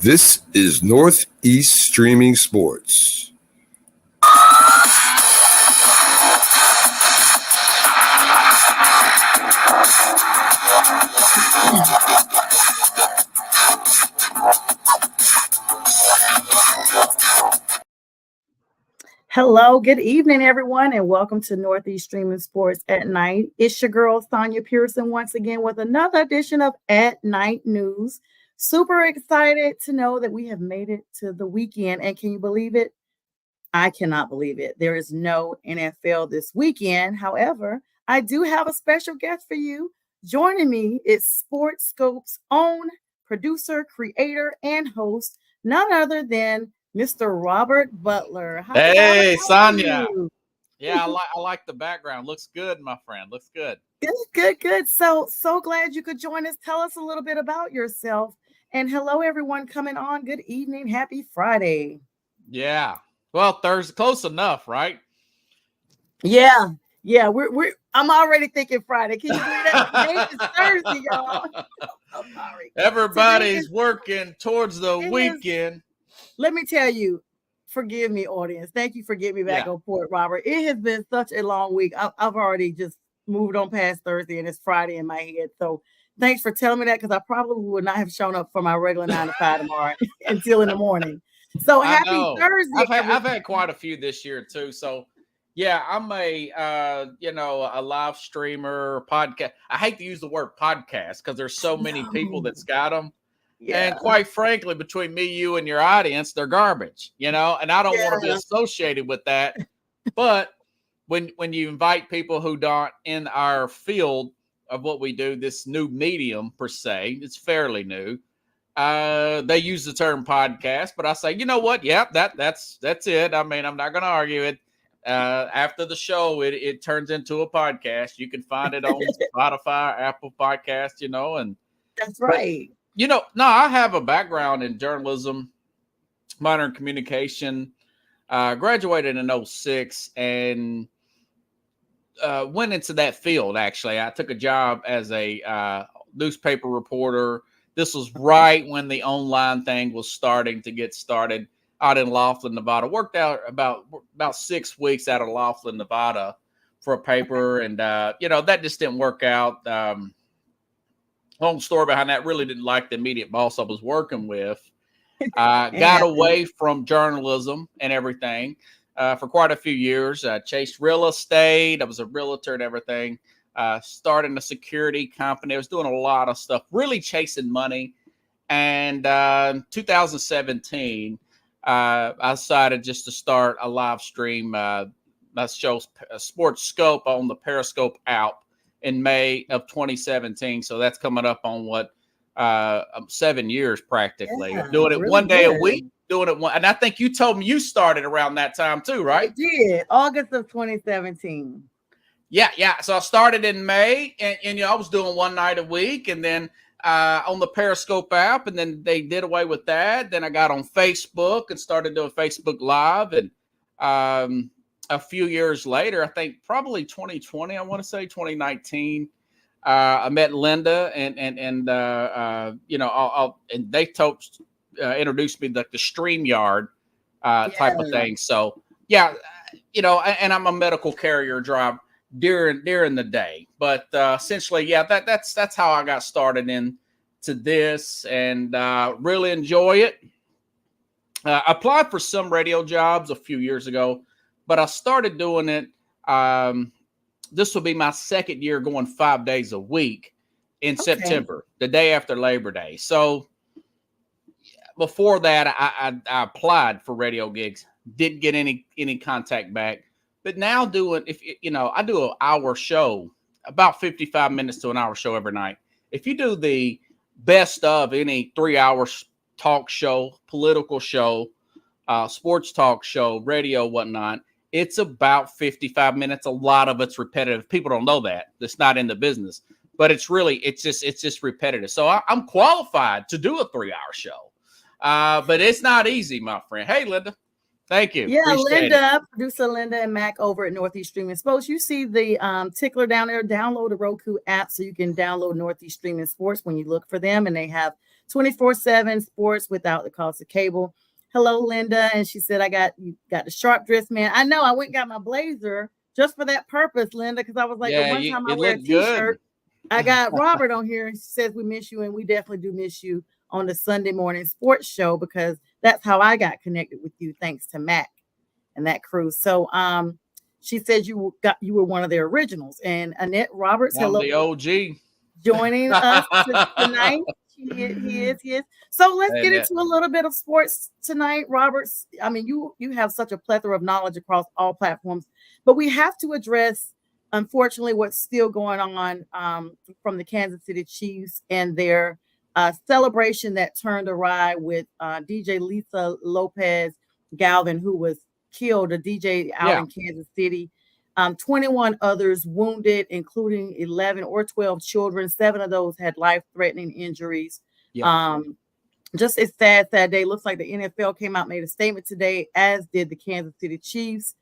This is Northeast Streaming Sports. Hello, good evening, everyone, and welcome to Northeast Streaming Sports at Night. It's your girl, Sonia Pearson, once again with another edition of At Night News. Super excited to know that we have made it to the weekend, and can you believe it? I cannot believe it. There is no NFL this weekend. However, I do have a special guest for you. Joining me is SPORTSKOPE's own producer, creator, and host, none other than Mr. Robert Butler. Hi, hey, Sonia. Yeah, I like the background. Looks good, my friend. Looks good. Good. So glad you could join us. Tell us a little bit about yourself. And hello, everyone coming on. Good evening. Happy Friday. Yeah. Well, Thursday, close enough, right? Yeah. I'm already thinking Friday. Can you believe that? Today is Thursday, y'all. I'm sorry. Everybody's working towards the weekend. Let me tell you, forgive me, audience. Thank you for getting me back on point, Robert. It has been such a long week. I've already just moved on past Thursday, and it's Friday in my head. So thanks for telling me that, because I probably would not have shown up for my regular 9 to 5 tomorrow until in the morning. So happy Thursday. I've had quite a few this year too. So yeah, I'm a live streamer, podcast. I hate to use the word podcast because there's so many people that's got them. Yeah. And quite frankly, between me, you, and your audience, they're garbage, and I don't want to be associated with that. But when you invite people who aren't in our field of what we do, this new medium per se, it's fairly new. They use the term podcast, but I say, you know what? Yeah, that's it. I mean, I'm not going to argue it. After the show, it turns into a podcast. You can find it on Spotify, Apple Podcast, and that's right. I have a background in journalism, modern communication, graduated in 2006 and went into that field. Actually, I took a job as a newspaper reporter. This was right when the online thing was starting to get started out in Laughlin, Nevada. Worked out about 6 weeks out of Laughlin, Nevada for a paper. And, that just didn't work out. Long story behind that, really didn't like the immediate boss I was working with. Got away from journalism and everything for quite a few years. Chased real estate. I was a realtor and everything. Starting a security company. I was doing a lot of stuff, really chasing money. And in 2017, I decided just to start a live stream that shows SPORTSKOPE on the Periscope app in May of 2017. So that's coming up on 7 years practically. Doing it really one day a week, doing it one. And I think you told me you started around that time too, right? I did. August of 2017. Yeah. So I started in May and I was doing one night a week, and then on the Periscope app, and then they did away with that. Then I got on Facebook and started doing Facebook Live. And a few years later, I think probably 2020, I want to say 2019, I met Linda and they introduced me like the StreamYard type of thing. So and I'm a medical carrier drive during the day, but essentially, that's how I got started into this, and really enjoy it. I applied for some radio jobs a few years ago, but I started doing it. This will be my second year going 5 days a week in September, the day after Labor Day. So before that, I applied for radio gigs, didn't get any contact back. But now I do an hour show, about 55 minutes to an hour show every night. If you do the best of any 3-hour talk show, political show, sports talk show, radio, whatnot, it's about 55 minutes. A lot of it's repetitive. People don't know that. It's not in the business, but it's just repetitive. So I'm qualified to do a 3-hour show, but it's not easy, my friend. Hey, Linda. Thank you. Yeah, Appreciate it. Linda, producer Linda and Mac over at Northeast Streaming Sports. You see the tickler down there. Download the Roku app so you can download Northeast Streaming Sports when you look for them, and they have 24/7 sports without the cost of cable. Hello, Linda, and she said, you got the sharp dress man. I know. I went and got my blazer just for that purpose, Linda, because I was like, the Yeah, one time I it wear a looked good. t-shirt, I got Robert on here, and she says we miss you, and we definitely do miss you on the Sunday morning sports show, because that's how I got connected with you, thanks to Mac and that crew. So she said you were one of their originals. And Annette Roberts, I'm hello, the OG. joining us tonight. He is. So let's get into a little bit of sports tonight, Roberts. I mean, you have such a plethora of knowledge across all platforms, but we have to address, unfortunately, what's still going on from the Kansas City Chiefs and their celebration that turned awry with DJ Lisa Lopez Galvin, who was killed, a DJ out in Kansas City. 21 others wounded, including 11 or 12 children. 7 of those had life-threatening injuries. Just a sad day. Looks like the NFL came out, made a statement today, as did the Kansas City Chiefs,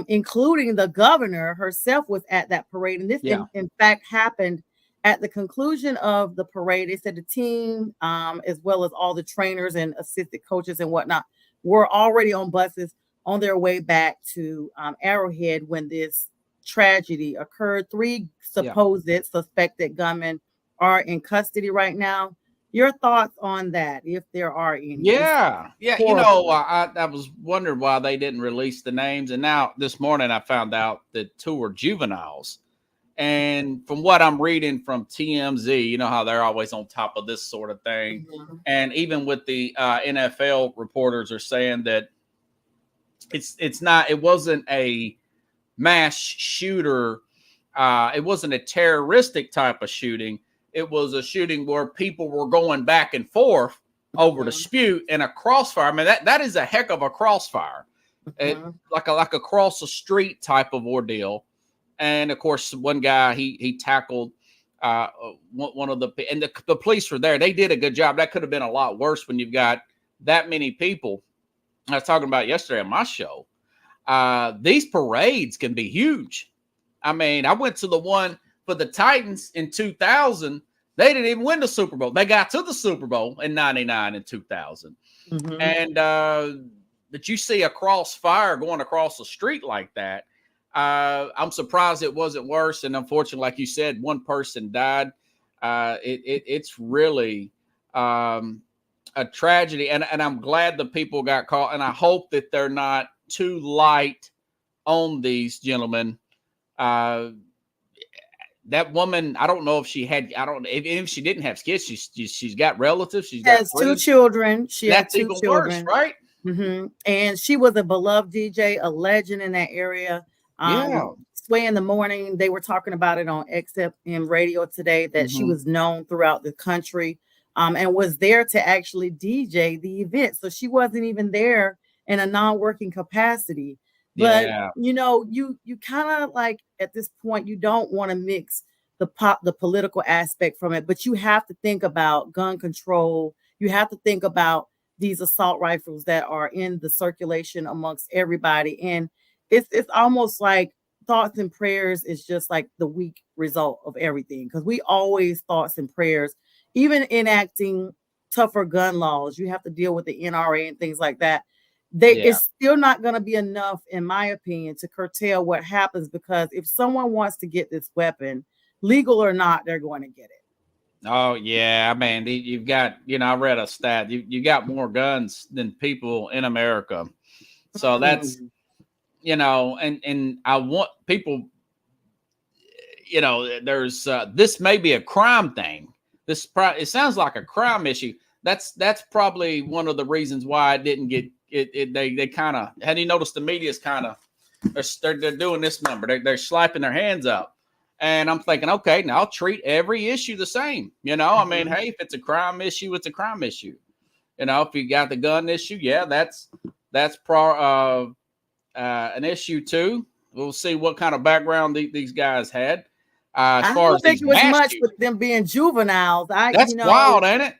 including the governor herself was at that parade. And this, in fact, happened at the conclusion of the parade. They said the team, as well as all the trainers and assistant coaches and whatnot, were already on buses on their way back to Arrowhead when this tragedy occurred. 3 supposed suspected gunmen are in custody right now. Your thoughts on that, if there are any? Yeah. You know, I was wondering why they didn't release the names. And now this morning I found out that 2 were juveniles. And from what I'm reading from TMZ, you know how they're always on top of this sort of thing. And even with the NFL reporters are saying that it wasn't a mass shooter. It wasn't a terroristic type of shooting. It was a shooting where people were going back and forth over dispute and a crossfire. I mean, that is a heck of a crossfire. Like a cross the street type of ordeal. And of course, one guy, he tackled one of and the police were there. They did a good job. That could have been a lot worse when you've got that many people. I was talking about yesterday on my show. These parades can be huge. I mean, I went to the one for the Titans in 2000. They didn't even win the Super Bowl. They got to the Super Bowl in 99 and 2000. And but you see a crossfire going across the street like that. I'm surprised it wasn't worse. And unfortunately, like you said, one person died. It's really a tragedy, and I'm glad the people got caught, and I hope that they're not too light on these gentlemen. That woman, I don't know if she had, if she didn't have kids, she's got relatives. She has 2 children. She has 2 children, worse, right? And she was a beloved DJ, a legend in that area. Sway in the Morning, they were talking about it on XFM radio today, that she was known throughout the country. And was there to actually DJ the event. So she wasn't even there in a non-working capacity. But, you know, you kind of like at this point, you don't want to mix the political aspect from it, but you have to think about gun control. You have to think about these assault rifles that are in the circulation amongst everybody. And it's almost like thoughts and prayers is just like the weak result of everything, because we always thoughts and prayers. Even enacting tougher gun laws, you have to deal with the NRA and things like that. It's still not going to be enough, in my opinion, to curtail what happens, because if someone wants to get this weapon, legal or not, they're going to get it. Oh, yeah. I mean, you've got, I read a stat. You got more guns than people in America. So that's, and I want people, there's this may be a crime thing. It sounds like a crime issue. That's probably one of the reasons why it didn't get it. They kind of, had you noticed the media's kind of they're doing this number. They're slapping their hands up, and I'm thinking, okay, now I'll treat every issue the same. I mean, hey, if it's a crime issue, it's a crime issue. If you got the gun issue, that's an issue too. We'll see what kind of background these guys had. I don't think it was much with them being juveniles. That's wild, ain't it?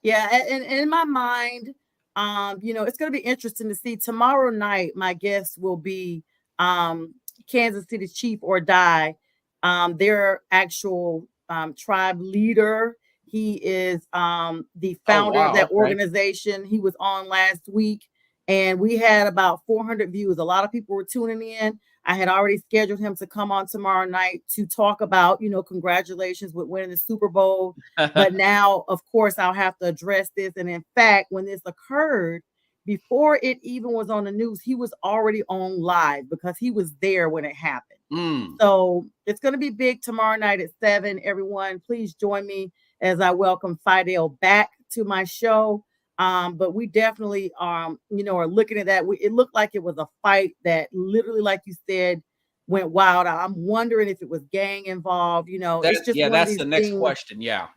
Yeah, and in my mind, it's going to be interesting to see. Tomorrow night, my guest will be Kansas City Chief or Die, their actual tribe leader. He is the Oh, founder of wow. that Okay. organization. He was on last week, and we had about 400 views. A lot of people were tuning in. I had already scheduled him to come on tomorrow night to talk about, congratulations with winning the Super Bowl. But now, of course, I'll have to address this. And in fact, when this occurred, before it even was on the news, he was already on live because he was there when it happened. So it's going to be big tomorrow night at 7. Everyone, please join me as I welcome Fidel back to my show. But we definitely, are looking at that. It looked like it was a fight that literally, like you said, went wild. I'm wondering if it was gang involved. It's just one of that's these the next things, question. Yeah.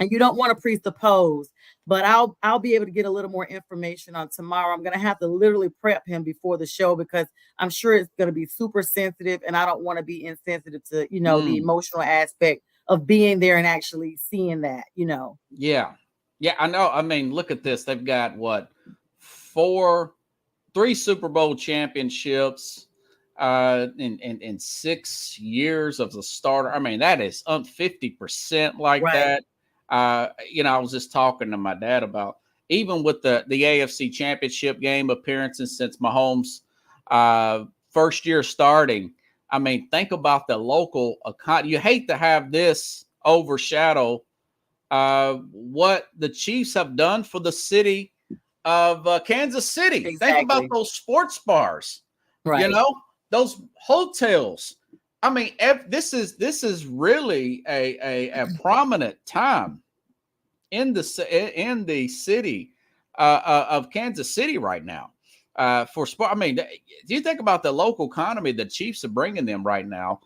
and you don't want to presuppose. But I'll be able to get a little more information on tomorrow. I'm gonna have to literally prep him before the show because I'm sure it's gonna be super sensitive, and I don't want to be insensitive to the emotional aspect of being there and actually seeing that. Yeah. Yeah, I know. I mean, look at this. They've got what? 3 Super Bowl championships in 6 years of the starter. I mean, that is 50% like Right. that. I was just talking to my dad about even with the AFC Championship game appearances since Mahomes' first year starting. I mean, think about the local economy. You hate to have this overshadow what the Chiefs have done for the city of Kansas City. Exactly. Think about those sports bars, Right. Those hotels. I mean, this is really a prominent time in the city of Kansas City right now for sport. I mean, do you think about the local economy the Chiefs are bringing them right now,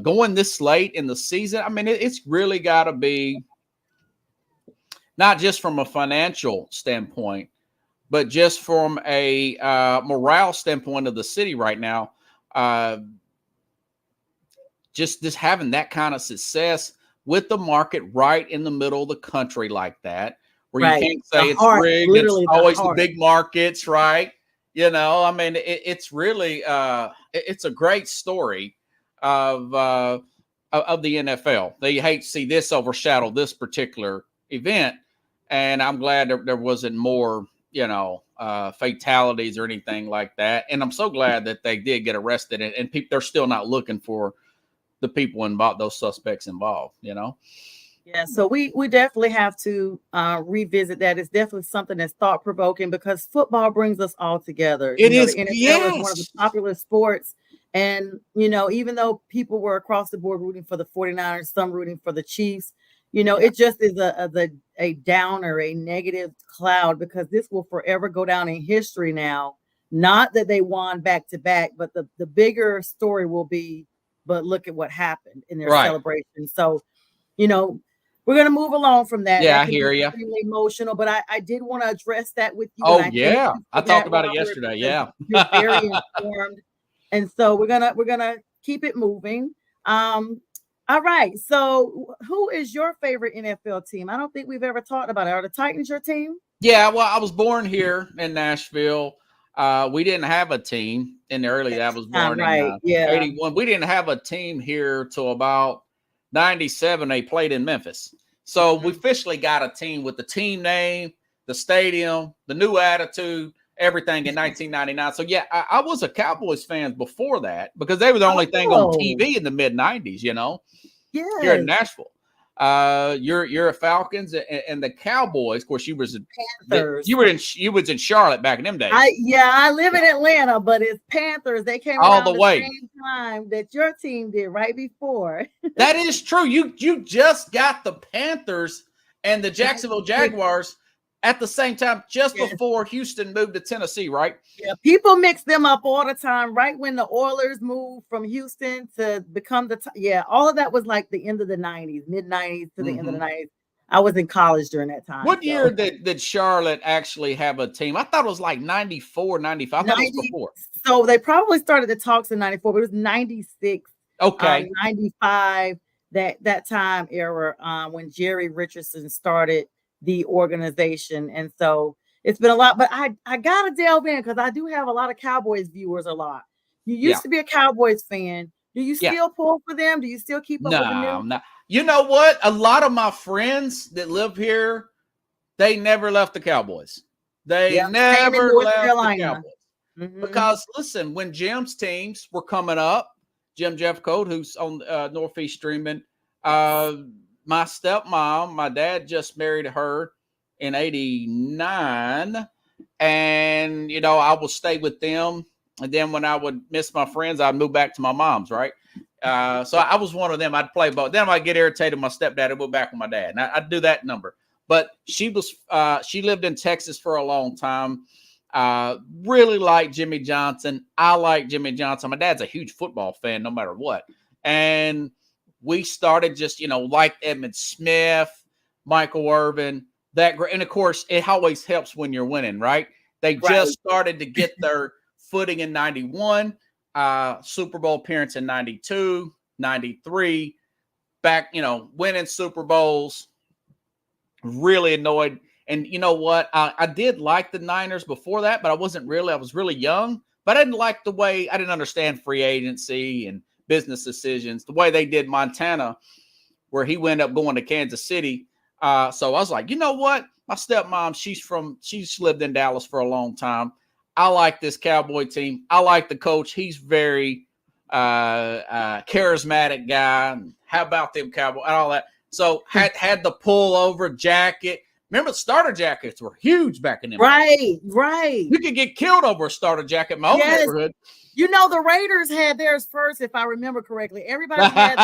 going this late in the season? I mean, it's really got to be not just from a financial standpoint, but just from a morale standpoint of the city right now. Just having that kind of success with the market right in the middle of the country like that, where you can't say it's rigged. It's always the big markets, right? I mean, it's really it's a great story of the NFL. They hate to see this overshadow this particular event, and I'm glad there wasn't more, fatalities or anything like that. And I'm so glad that they did get arrested, and people, they're still not looking for the people involved, those suspects involved. Yeah, so we definitely have to revisit that. It's definitely something that's thought provoking because football brings us all together. It is, the NFL yes. is one of the popular sports, and even though people were across the board rooting for the 49ers, some rooting for the Chiefs, it just is a downer, a negative cloud because this will forever go down in history now. Not that they won back to back, but the bigger story will be, but look at what happened in their celebration. So, we're going to move along from that. Yeah, that I hear you. Extremely emotional, but I did want to address that with you. Oh, and yeah. I talked about it Robert, yesterday. Yeah. You're very informed. And so we're gonna keep it moving. All right. So who is your favorite NFL team? I don't think we've ever talked about it. Are the Titans your team? Yeah, well, I was born here in Nashville. We didn't have a team in the early. I was born in 81. We didn't have a team here till about 97. They played in Memphis. So we officially got a team with the team name, the stadium, the new attitude, everything in 1999. So, yeah, I was a Cowboys fan before that because they were the only thing on TV in the mid-90s, here in Nashville. You're a Falcons and the Cowboys. Of course, you was in Charlotte back in them days. I live in Atlanta, but it's Panthers. They came all around the way same time that your team did right before. That is true. You just got the Panthers and the Jacksonville Jaguars at the same time, just before Houston moved to Tennessee, right? Yeah, people mix them up all the time. Right when the Oilers moved from Houston to become all of that was like the end of the 90s, mid-90s to the end of the 90s. I was in college during that time. What year did Charlotte actually have a team? I thought it was like 94, 95. I thought it was before. So they probably started the talks in 94, but it was 96. Okay. 95, that time era when Jerry Richardson started the organization. And so, it's been a lot, but I gotta delve in because I do have a lot of Cowboys viewers. A lot. You Yeah. used to be a Cowboys fan. Do you Yeah. still pull for them? Do you still keep up with the news? No. You know what? A lot of my friends that live here, they never left the Cowboys. They Yep, same in never North left the Carolina. Cowboys. Mhm. Because listen, when Jim's teams were coming up, Jim Jeffcoat, who's on Northeast Streaming, my stepmom, my dad just married her in '89, and I would stay with them. And then when I would miss my friends, I'd move back to my mom's, right? So I was one of them. I'd play both. Then I'd get irritated. My stepdad would go back with my dad, and I'd do that number. But she lived in Texas for a long time. Really liked Jimmy Johnson. I like Jimmy Johnson. My dad's a huge football fan, no matter what. And we started just, like Edmund Smith, Michael Irvin, that great. And of course, it always helps when you're winning, right? They just started to get their footing in 91, Super Bowl appearance in 92, 93, back, winning Super Bowls. Really annoyed. And you know what? I did like the Niners before that, but I was really young. But I didn't understand free agency and business decisions, the way they did Montana, where he ended up going to Kansas City. So I was like, you know what? My stepmom, she's lived in Dallas for a long time. I like this Cowboy team. I like the coach. He's very charismatic guy. How about them Cowboys and all that? So had the pullover jacket. Remember, starter jackets were huge back in the day. Right. You could get killed over a starter jacket in my own neighborhood. The Raiders had theirs first, if I remember correctly. Everybody had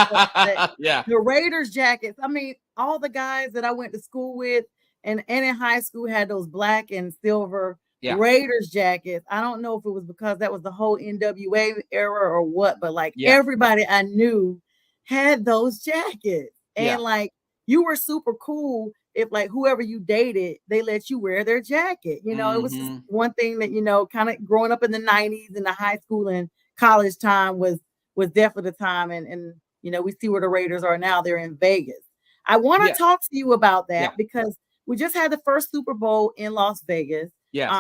the Raiders jackets. I mean, all the guys that I went to school with and in high school had those black and silver Raiders jackets. I don't know if it was because that was the whole NWA era or what, but everybody I knew had those jackets. And you were super cool if whoever you dated, they let you wear their jacket. It was just one thing that, kind of growing up in the 90s and the high school and college time was definitely the time. And we see where the Raiders are now. They're in Vegas. I want to talk to you about that because we just had the first Super Bowl in Las Vegas. Yes.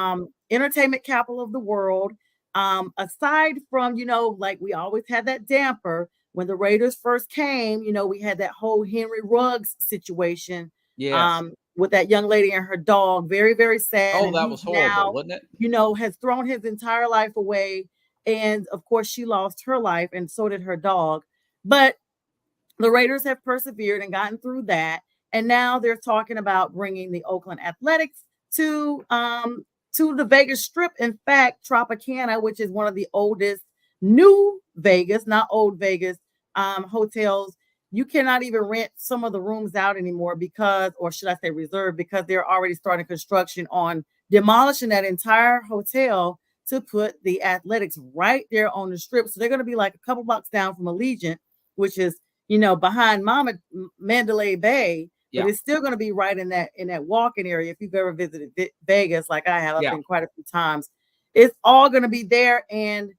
Entertainment capital of the world. Aside from, we always had that damper when the Raiders first came, we had that whole Henry Ruggs situation. Yes. With that young lady and her dog. Very, very sad. Oh, that was horrible, wasn't it? Has thrown his entire life away. And of course, she lost her life, and so did her dog. But the Raiders have persevered and gotten through that. And now they're talking about bringing the Oakland Athletics to the Vegas Strip. In fact, Tropicana, which is one of the oldest new Vegas, not old Vegas, hotels, you cannot even rent some of the rooms out anymore or should I say reserved, because they're already starting construction on demolishing that entire hotel to put the Athletics right there on the Strip. So they're going to be like a couple blocks down from Allegiant, which is, behind Mandalay Bay, but it's still going to be right in that walking area. If you've ever visited Vegas, like I have, I've been quite a few times, it's all going to be there. And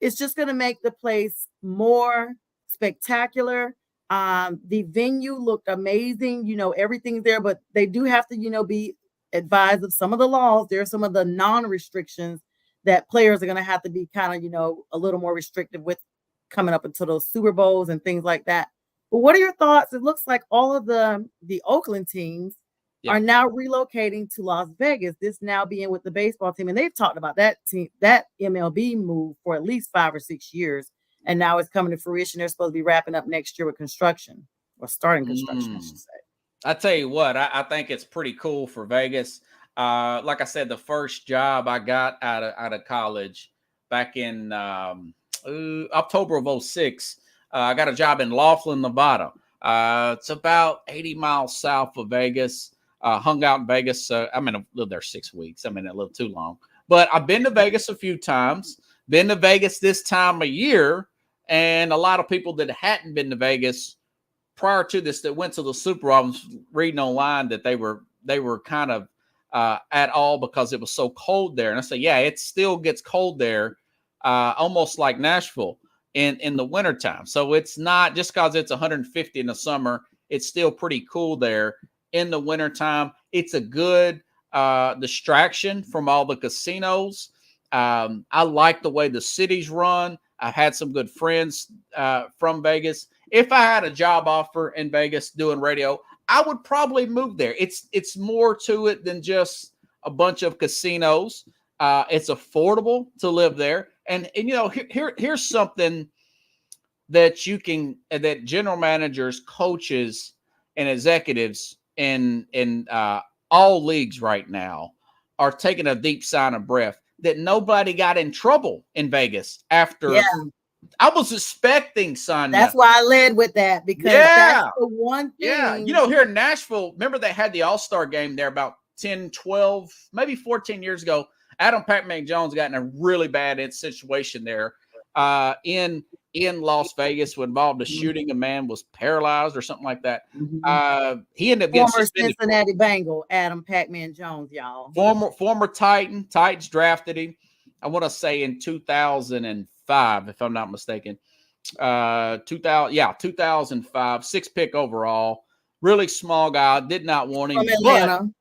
it's just going to make the place more spectacular. The venue looked amazing, everything's there, but they do have to, be advised of some of the laws. There are some of the non-restrictions that players are going to have to be kind of, a little more restrictive with coming up into those Super Bowls and things like that. But what are your thoughts? It looks like all of the Oakland teams are now relocating to Las Vegas, this now being with the baseball team. And they've talked about that MLB move for at least 5 or 6 years. And now it's coming to fruition. They're supposed to be wrapping up next year with construction, or starting construction, I should say. I tell you what, I think it's pretty cool for Vegas. Like I said, the first job I got out of college back in October of 2006, I got a job in Laughlin, Nevada. It's about 80 miles south of Vegas. Hung out in Vegas. I lived there 6 weeks. I lived too long. But I've been to Vegas a few times. Been to Vegas this time of year. And a lot of people that hadn't been to Vegas prior to this that went to the Super Bowl, I was reading online that they were kind of at all because it was so cold there. And I say, yeah, it still gets cold there, almost like Nashville in the wintertime. So it's not just because it's 150 in the summer, it's still pretty cool there in the wintertime. It's a good distraction from all the casinos. I like the way the city's run. I've had some good friends from Vegas. If I had a job offer in Vegas doing radio, I would probably move there. It's more to it than just a bunch of casinos. It's affordable to live there. And here's something that that general managers, coaches, and executives in all leagues right now are taking a deep sigh of breath that nobody got in trouble in Vegas after. Yeah. I was expecting, Sonya. That's why I led with that, because that's the one thing. Yeah. Here in Nashville, remember they had the All-Star game there about 10, 12, maybe 14 years ago. Adam Pac-Man Jones got in a really bad situation there in Las Vegas, what involved a shooting. A man was paralyzed or something like that. He ended up getting former suspended. Cincinnati Bengal, Adam Pac-Man Jones, y'all. Former Titans drafted him, I want to say in 2005, if I'm not mistaken. 2005, 6th pick overall. Really small guy, did not want him.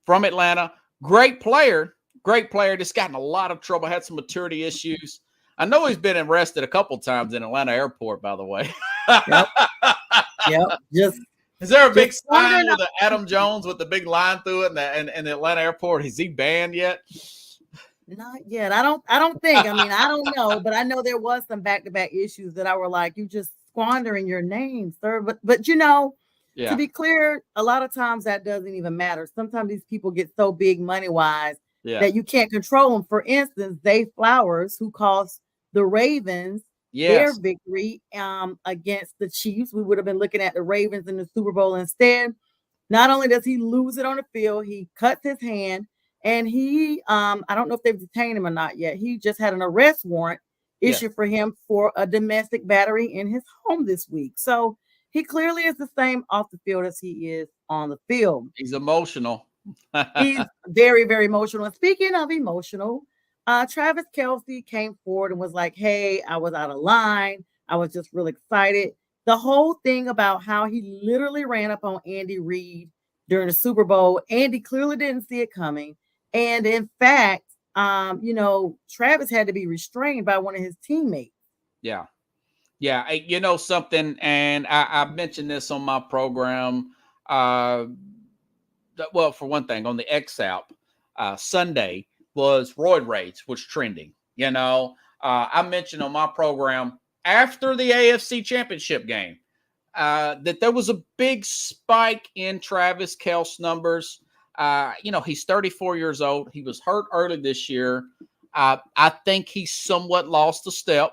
From Atlanta. Great player. Just got in a lot of trouble, had some maturity issues. I know he's been arrested a couple times in Atlanta airport, by the way. Yep. Is there a big sign with Adam Jones with the big line through it in the Atlanta airport? Is he banned yet? Not yet. I don't think. I mean, I don't know, but I know there was some back-to-back issues that I were like, you just squandering your name, sir. But to be clear, a lot of times that doesn't even matter. Sometimes these people get so big money-wise that you can't control them. For instance, Dave Flowers, who cost the Ravens their victory against the Chiefs. We would have been looking at the Ravens in the Super Bowl instead. Not only does he lose it on the field, he cuts his hand, and he I don't know if they've detained him or not yet. He just had an arrest warrant issued for him for a domestic battery in his home this week. So he clearly is the same off the field as he is on the field. He's emotional. He's very, very emotional. And speaking of emotional, Travis Kelce came forward and was like, hey, I was out of line. I was just really excited. The whole thing about how he literally ran up on Andy Reid during the Super Bowl. Andy clearly didn't see it coming. And in fact, Travis had to be restrained by one of his teammates. Yeah. You know something, and I mentioned this on my program. Well, for one thing, on the X app, Sunday was roid rage was trending. I mentioned on my program after the AFC Championship game that there was a big spike in Travis Kelce numbers. He's 34 years old. He was hurt early this year. I think he somewhat lost a step.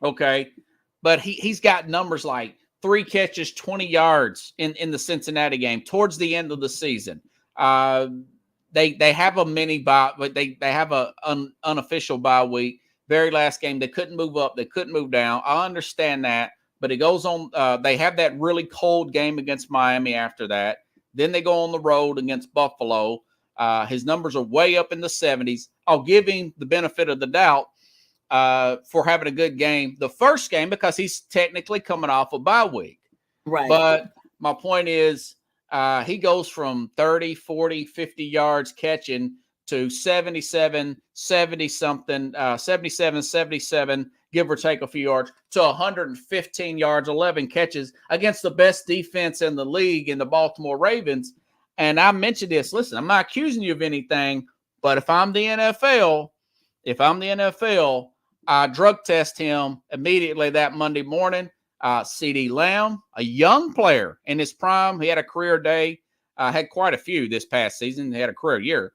Okay. But he's got numbers like 3 catches, 20 yards in the Cincinnati game towards the end of the season. They have a mini bye, but they have a unofficial bye week. Very last game, they couldn't move up. They couldn't move down. I understand that. But it goes on. They have that really cold game against Miami after that. Then they go on the road against Buffalo. His numbers are way up in the 70s. I'll give him the benefit of the doubt for having a good game the first game because he's technically coming off a bye week. Right. But my point is he goes from 30, 40, 50 yards catching to 77, 77, give or take a few yards, to 115 yards, 11 catches against the best defense in the league in the Baltimore Ravens. And I mentioned this. Listen, I'm not accusing you of anything, but if I'm the NFL, I drug test him immediately that Monday morning. CD Lamb, a young player in his prime. He had a career day, had quite a few this past season. He had a career year.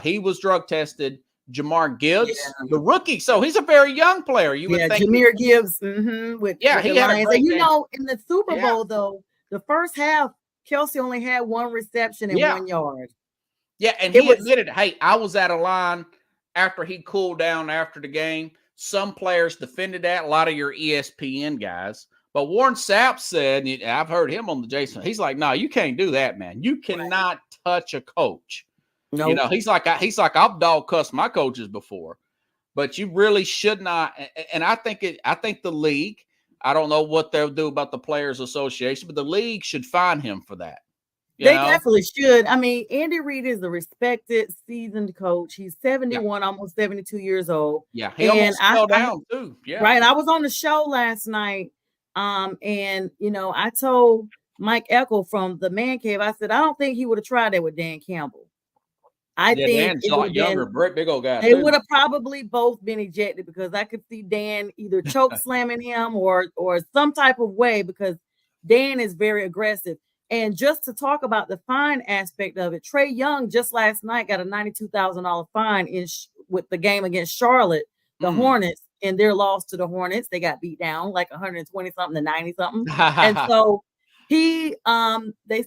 He was drug tested. Jamar Gibbs, the rookie. So he's a very young player. You would think. Jamir Gibbs. With he had a great game. In the Super Bowl, though, the first half, Kelce only had 1 reception and 1 yard. Yeah, and he admitted, hey, I was out of line after he cooled down after the game. Some players defended that, a lot of your ESPN guys. But Warren Sapp said, and I've heard him on the Jason, he's like, no, you can't do that, man. You cannot touch a coach. No, he's like I've dog cussed my coaches before, but you really should not. And I think the league, I don't know what they'll do about the Players Association, but the league should fine him for that. You They know? definitely should. I mean, Andy Reid is a respected, seasoned coach. He's Yeah. 71, almost 72 years old. Yeah. He And almost fell down too. Yeah. right, I was on the show last night. And I told Mike Eckel from the Man Cave, I said, I don't think he would have tried that with Dan Campbell. I Yeah, think Dan's it a would lot have younger, been, big old guy they too. would have probably both been ejected because I could see Dan either choke slamming him or some type of way because Dan is very aggressive. And just to talk about the fine aspect of it, Trae Young just last night got a $92,000 fine with the game against Charlotte, the Hornets, and their loss to the Hornets. They got beat down like 120 something to 90 something. And so they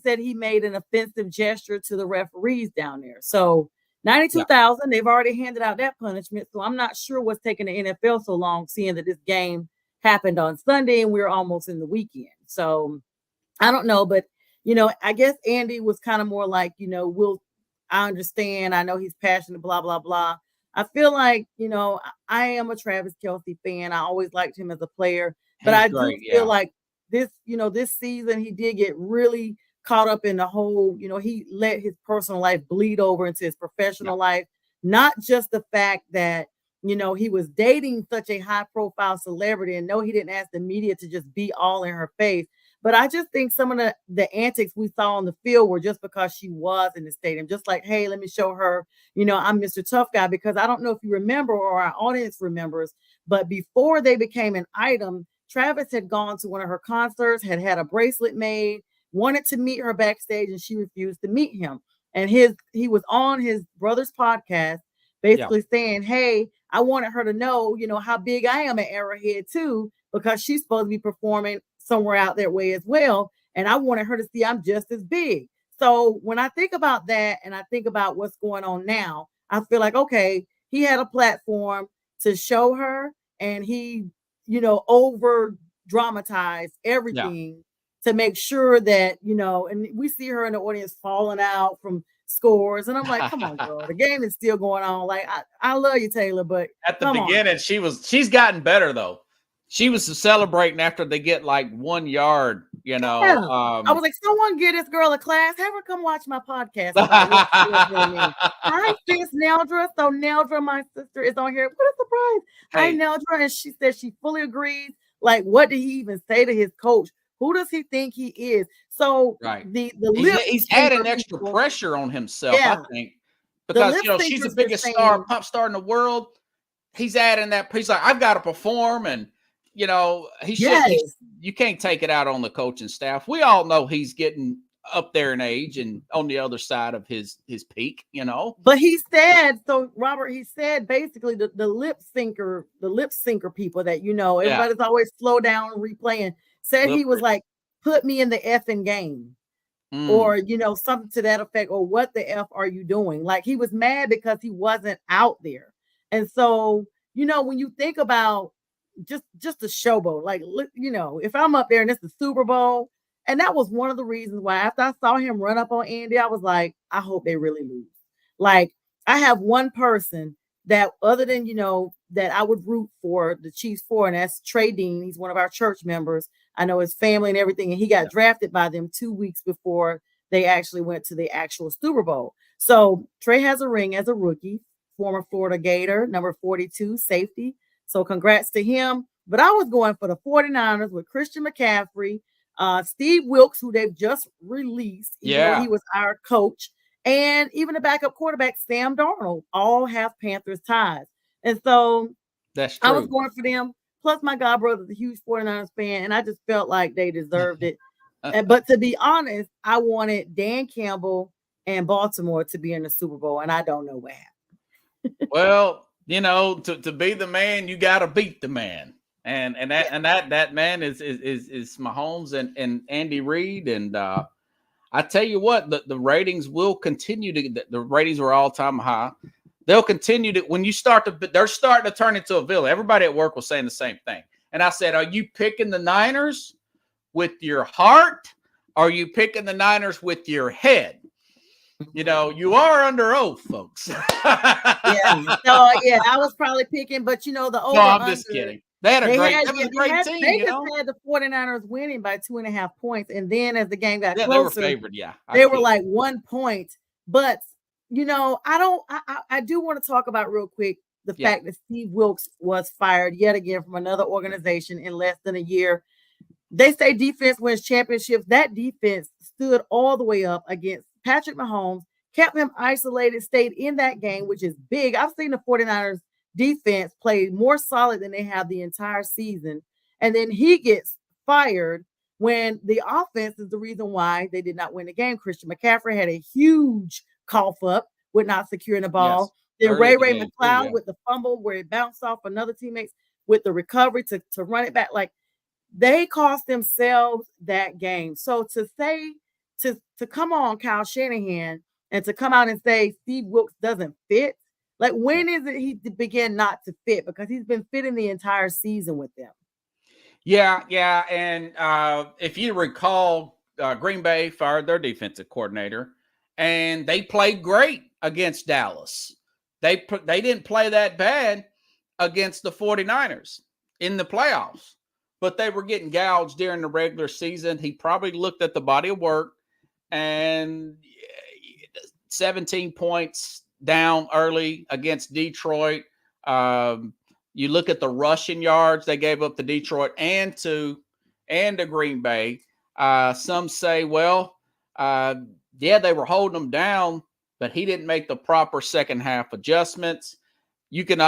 said he made an offensive gesture to the referees down there. So 92,000, they've already handed out that punishment. So I'm not sure what's taking the NFL so long, seeing that this game happened on Sunday and we're almost in the weekend. So I don't know, but I guess Andy was kind of more like, I understand. I know he's passionate, blah, blah, blah. I feel like, I am a Travis Kelce fan. I always liked him as a player, but I do feel like this season he did get really caught up in the whole, he let his personal life bleed over into his professional life, not just the fact that, he was dating such a high profile celebrity, and no, he didn't ask the media to just be all in her face. But I just think some of the antics we saw on the field were just because she was in the stadium, just like, hey, let me show her, I'm Mr. Tough Guy, because I don't know if you remember or our audience remembers, but before they became an item, Travis had gone to one of her concerts, had a bracelet made, wanted to meet her backstage, and she refused to meet him. And he was on his brother's podcast, basically saying, hey, I wanted her to know, how big I am at Arrowhead too, because she's supposed to be performing somewhere out that way as well. And I wanted her to see I'm just as big. So when I think about that and I think about what's going on now, I feel like, okay, he had a platform to show her and he, over dramatized everything to make sure that, and we see her in the audience falling out from scores. And I'm like, come on, girl, the game is still going on. Like, I love you, Taylor, but at the beginning, she's gotten better though. She was celebrating after they get like 1 yard, I was like, someone get this girl a class. Have her come watch my podcast. Hi, sis Neldra. So Neldra, my sister, is on here. What a surprise. Hi, Neldra. And she said she fully agrees. Like, what did he even say to his coach? Who does he think he is? So he's adding extra pressure on himself, I think. Because she's the biggest pop star in the world. He's adding that. He's like, I've got to perform, and you can't take it out on the coaching staff. We all know he's getting up there in age and on the other side of his peak, But he said, so Robert, he said basically the lip syncer people that everybody's always slow down replaying, said he was like, put me in the effing game. Or something to that effect, or what the F are you doing? Like, he was mad because he wasn't out there. And so when you think about just a showboat, like, if I'm up there and it's the Super Bowl, and that was one of the reasons why after I saw him run up on Andy, I was like, I hope they really lose. Like, I have one person that other than that I would root for the Chiefs for, and that's Trey Dean. He's one of our church members. I know his family and everything, and he got drafted by them 2 weeks before they actually went to the actual Super Bowl. So Trey has a ring as a rookie, former Florida Gator, number 42, safety. So congrats to him. But I was going for the 49ers with Christian McCaffrey, Steve Wilkes, who they've just released, even though he was our coach, and even the backup quarterback, Sam Darnold, all have Panthers ties. And so that's true. I was going for them. Plus, my godbrother's a huge 49ers fan, and I just felt like they deserved it. But to be honest, I wanted Dan Campbell and Baltimore to be in the Super Bowl, and I don't know what happened. Well, to be the man, you got to beat the man, and that man is Mahomes and Andy Reid, and I tell you what, the ratings will continue to. The ratings were all time high. They'll continue to when you start to. They're starting to turn into a villain. Everybody at work was saying the same thing, and I said, "Are you picking the Niners with your heart? Or are you picking the Niners with your head?" You are under oath, folks. So I was probably picking, but the over. No, I'm just kidding. They had a They great, had, that was yeah, a great team, they you just know? had the 49ers winning by 2.5 points. And then as the game got Yeah, they were closer, favored. Yeah. they were like 1 point. But, I do want to talk about real quick the Yeah. fact that Steve Wilkes was fired yet again from another organization in less than a year. They say defense wins championships. That defense stood all the way up against Patrick Mahomes, kept him isolated, stayed in that game, which is big. I've seen the 49ers defense play more solid than they have the entire season. And then he gets fired when the offense is the reason why they did not win the game. Christian McCaffrey had a huge cough up with not securing the Yes. ball. Then Early Ray in the Ray game, too, McLeod yeah. with the fumble where it bounced off another teammates with the recovery to run it back. Like, they cost themselves that game. So to say to come on Kyle Shanahan and to come out and say Steve Wilkes doesn't fit, like when is it he began not to fit? Because he's been fitting the entire season with them. Yeah, yeah. And if you recall, Green Bay fired their defensive coordinator, and they played great against Dallas. They didn't play that bad against the 49ers in the playoffs, but they were getting gouged during the regular season. He probably looked at the body of work, and 17 points down early against Detroit. You look at the rushing yards they gave up to Detroit and to Green Bay. Some say, well, yeah, they were holding them down, but he didn't make the proper second half adjustments. You can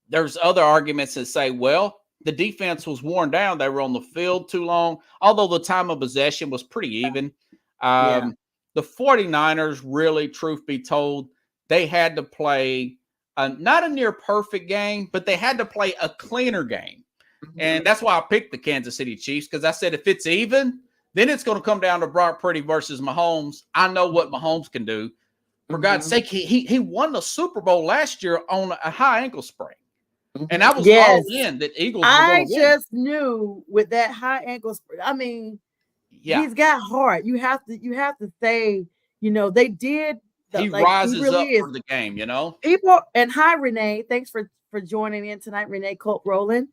there's other arguments that say, well, the defense was worn down. They were on the field too long, although the time of possession was pretty even. Yeah. The 49ers really, truth be told, they had to play not a near perfect game, but they had to play a cleaner game. And that's why I picked the Kansas City Chiefs, because I said if it's even, then it's going to come down to Brock Purdy versus Mahomes. I know what Mahomes can do. For God's sake, he won the Super Bowl last year on a high ankle sprain. And I was all in that Eagles were going to win. I just knew with that high ankle sprain. I mean, he's got heart. You have to say, they did. He rises up for the game, People, and hi, Renee. Thanks for joining in tonight, Renee Colt Rowland.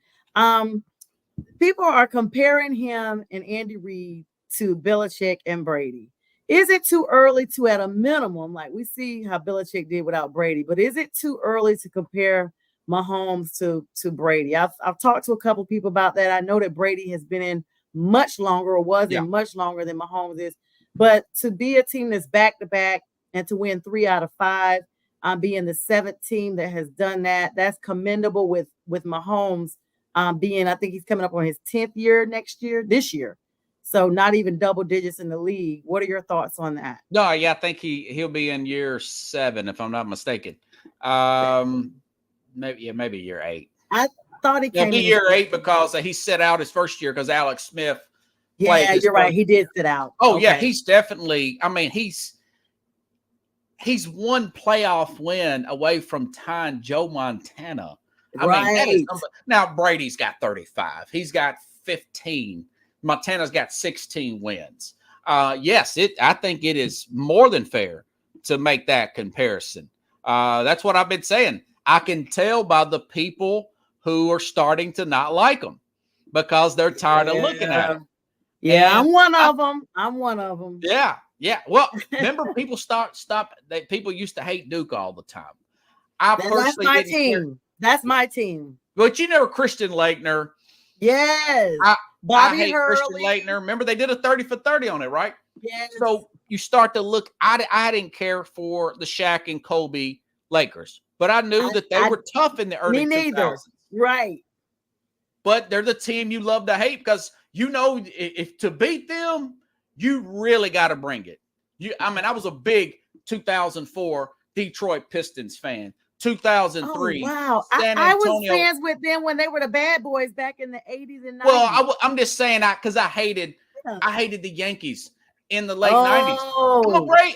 People are comparing him and Andy Reid to Belichick and Brady. Is it too early to, at a minimum, like we see how Belichick did without Brady, but is it too early to compare Mahomes to Brady? I've talked to a couple people about that. I know that Brady has been in much longer, or was in much longer than Mahomes is, but to be a team that's back to back and to win 3 out of 5, being the 7th team that has done that, that's commendable. With Mahomes being, I think he's coming up on his 10th year this year. So not even double digits in the league. What are your thoughts on that? No, yeah, I think he'll be in year 7, if I'm not mistaken. Maybe year 8. I thought he'll be year 8 because he set out his first year because Alex Smith. Yeah, you're right. He did sit out. Oh, okay. Yeah, he's definitely. I mean, he's one playoff win away from tying Joe Montana. I mean, that is now Brady's got 35. He's got 15. Montana's got 16 wins. Yes, I think it is more than fair to make that comparison. That's what I've been saying. I can tell by the people who are starting to not like him because they're tired of looking at him. Yeah, I'm one of them. Yeah. Yeah. Well, remember people people used to hate Duke all the time. That's my team. That's my team. But Christian Laettner. Yes. Bobby hate Hurley. Christian Laettner. Remember they did a 30 for 30 on it, right? Yes. So you start to look. I didn't care for the Shaq and Kobe Lakers, but I knew that they were tough in the early 2000s. Right. But they're the team you love to hate because if to beat them, you really got to bring it. I was a big 2004 Detroit Pistons fan. 2003. Oh, wow. I was fans with them when they were the bad boys back in the 80s and 90s. Well, I'm just saying because I hated the Yankees in the late 90s.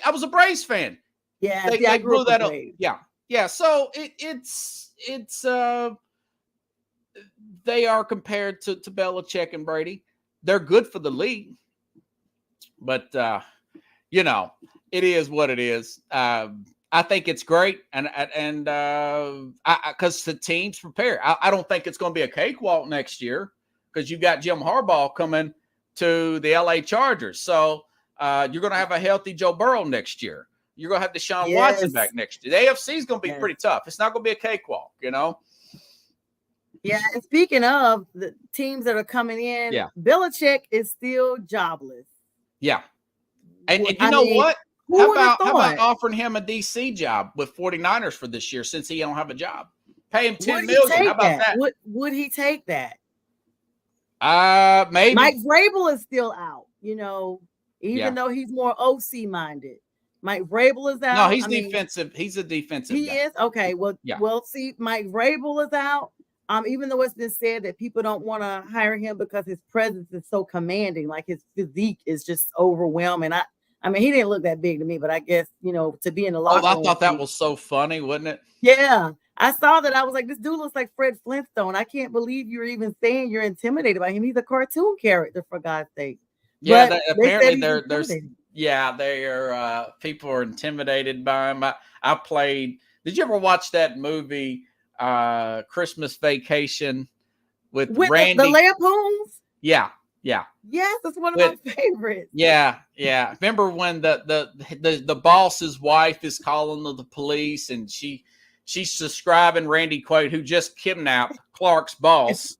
I was a Braves fan. Yeah, they blew that up. Yeah. Yeah. So it's they are compared to Belichick and Brady. They're good for the league. But it is what it is. I think it's great, and because the team's prepared. I don't think it's going to be a cakewalk next year because you've got Jim Harbaugh coming to the LA Chargers, so you're going to have a healthy Joe Burrow next year. You're going to have Deshaun Watson back next year. The AFC is going to be pretty tough. It's not going to be a cakewalk, you know. Yeah, and speaking of the teams that are coming in, Belichick is still jobless. Yeah, and you know what? How about offering him a DC job with 49ers for this year since he don't have a job? Pay him $10 million. How about that? Would he take that? Maybe. Mike Vrabel is still out, you know, even though he's more OC minded. Mike Vrabel is out. No, he's defensive. He's a defensive guy. Is? Okay. Well, see, Mike Vrabel is out. Even though it's been said that people don't want to hire him because his presence is so commanding, like his physique is just overwhelming. I mean, he didn't look that big to me, but I guess, you know, to be in the locker room. I thought that was so funny, wasn't it? Yeah. I saw that. I was like, this dude looks like Fred Flintstone. I can't believe you're even saying you're intimidated by him. He's a cartoon character, for God's sake. Yeah, apparently there's people are intimidated by him. I played. Did you ever watch that movie, Christmas Vacation with Randy? The Lampoons? Yeah. Yes, that's one of my favorites. Yeah. Remember when the boss's wife is calling the police and she's describing Randy Quaid, who just kidnapped Clark's boss.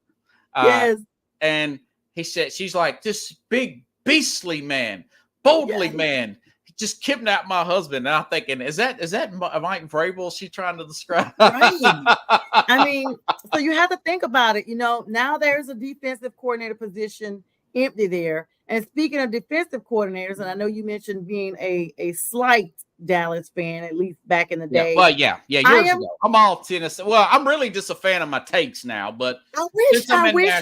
Yes. And he said, she's like, this big beastly man, boldly man, just kidnapped my husband. And I'm thinking, is that Mike Vrabel she's trying to describe? Right. I mean, so you have to think about it. You know, now there's a defensive coordinator position empty there. And speaking of defensive coordinators, and I know you mentioned being a slight Dallas fan, at least back in the day. Well, years ago. I'm all Tennessee. Well, I'm really just a fan of my takes now, but I wish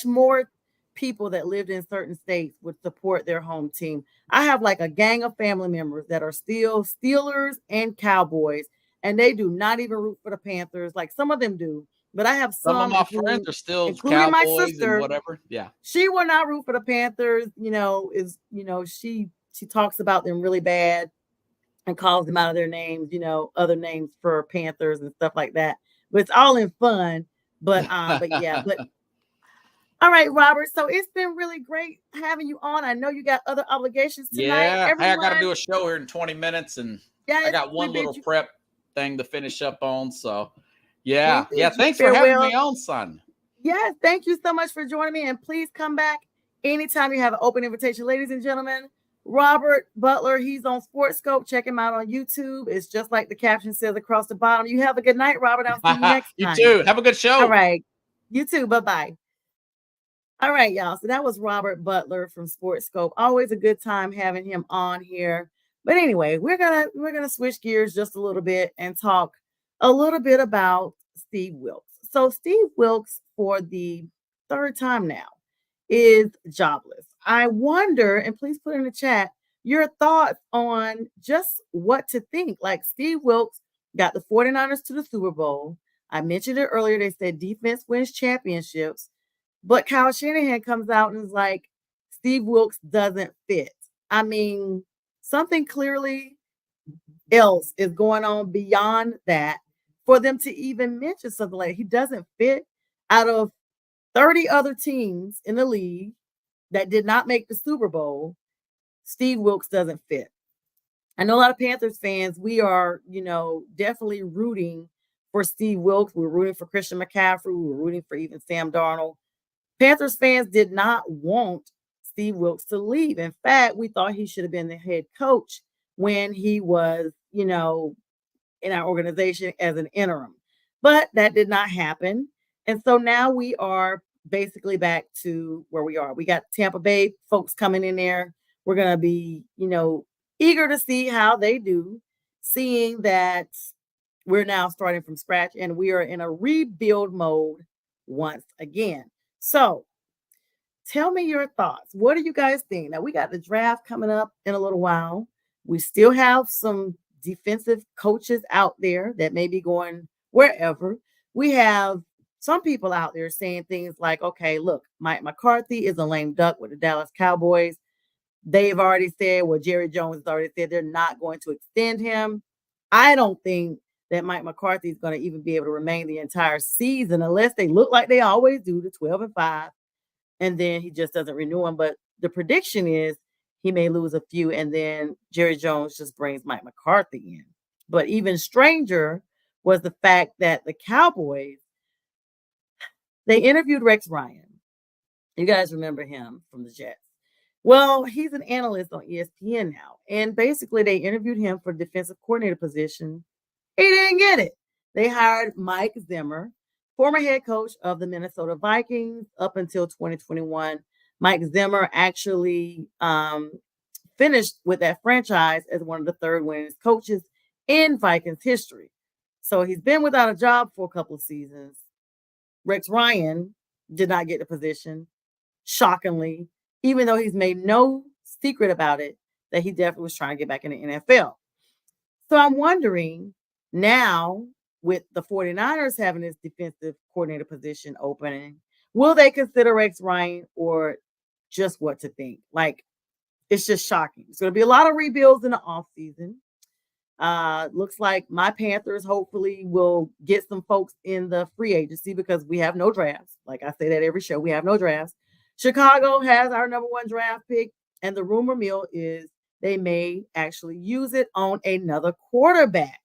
more people that lived in certain states would support their home team. I have like a gang of family members that are still Steelers and Cowboys, and they do not even root for the Panthers. Like some of them do. But I have some of my friends are still including Cowboys my sister, and whatever. Yeah. She will not root for the Panthers. She talks about them really bad and calls them out of their names, other names for Panthers and stuff like that. But it's all in fun. But all right, Robert. So it's been really great having you on. I know you got other obligations tonight. Yeah. Hey, I got to do a show here in 20 minutes and I got one little prep thing to finish up on. So yeah. Thanks for having me on, son. Yes, thank you so much for joining me. And please come back anytime you have an open invitation. Ladies and gentlemen, Robert Butler, he's on SportsSkope. Check him out on YouTube. It's just like the caption says across the bottom. You have a good night, Robert. I'll see you next time. You too. Have a good show. All right. You too. Bye-bye. All right, y'all. So that was Robert Butler from SportsSkope. Always a good time having him on here. But anyway, we're gonna switch gears just a little bit and talk a little bit about Steve Wilks. So Steve Wilks, for the third time now, is jobless. I wonder, and please put in the chat your thoughts on just what to think. Like Steve Wilks got the 49ers to the Super Bowl. I mentioned it earlier. They said defense wins championships. But Kyle Shanahan comes out and is like, Steve Wilks doesn't fit. I mean, something clearly else is going on beyond that for them to even mention something like he doesn't fit. Out of 30 other teams in the league that did not make the Super Bowl, Steve Wilks doesn't fit. I know a lot of Panthers fans, we are, definitely rooting for Steve Wilks. We're rooting for Christian McCaffrey. We're rooting for even Sam Darnold. Panthers fans did not want Steve Wilks to leave. In fact, we thought he should have been the head coach when he was, in our organization as an interim. But that did not happen. And so now we are basically back to where we are. We got Tampa Bay folks coming in there. We're going to be, eager to see how they do, seeing that we're now starting from scratch and we are in a rebuild mode once again. So tell me your thoughts. What do you guys think? Now we got the draft coming up in a little while. We still have some defensive coaches out there that may be going wherever. We have some people out there saying things like, okay, look, Mike McCarthy is a lame duck with the Dallas Cowboys. They've already said, well, Jerry Jones has already said they're not going to extend him. I don't think that Mike McCarthy is going to even be able to remain the entire season unless they look like they always do, the 12-5, and then he just doesn't renew him. But the prediction is he may lose a few, and then Jerry Jones just brings Mike McCarthy in. But even stranger was the fact that the Cowboys, they interviewed Rex Ryan. You guys remember him from the Jets. Well, he's an analyst on ESPN now. And basically, they interviewed him for defensive coordinator position. He didn't get it. They hired Mike Zimmer, former head coach of the Minnesota Vikings up until 2021. Mike Zimmer actually finished with that franchise as one of the third winningest coaches in Vikings history. So he's been without a job for a couple of seasons. Rex Ryan did not get the position, shockingly, even though he's made no secret about it, that he definitely was trying to get back in the NFL. So I'm wondering now, with the 49ers having this defensive coordinator position opening, will they consider Rex Ryan or just what to think? Like, it's just shocking. It's going to be a lot of rebuilds in the offseason. Looks like my Panthers hopefully will get some folks in the free agency because we have no drafts. Like I say that every show, we have no drafts. Chicago has our number 1 draft pick, and the rumor mill is they may actually use it on another quarterback.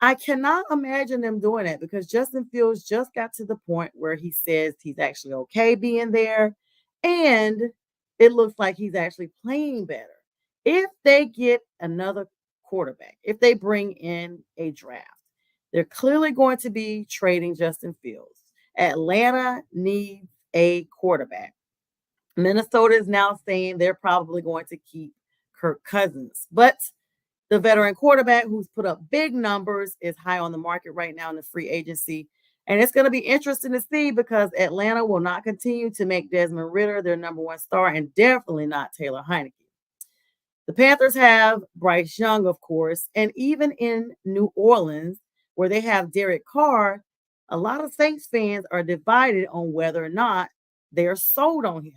I cannot imagine them doing that because Justin Fields just got to the point where he says he's actually okay being there, and it looks like he's actually playing better. If they get another quarterback, if they bring in a draft, they're clearly going to be trading Justin Fields. Atlanta needs a quarterback. Minnesota is now saying they're probably going to keep Kirk Cousins, but the veteran quarterback who's put up big numbers is high on the market right now in the free agency. And it's going to be interesting to see because Atlanta will not continue to make Desmond Ridder their number 1 star and definitely not Taylor Heineke. The Panthers have Bryce Young, of course, and even in New Orleans, where they have Derek Carr, a lot of Saints fans are divided on whether or not they're sold on him.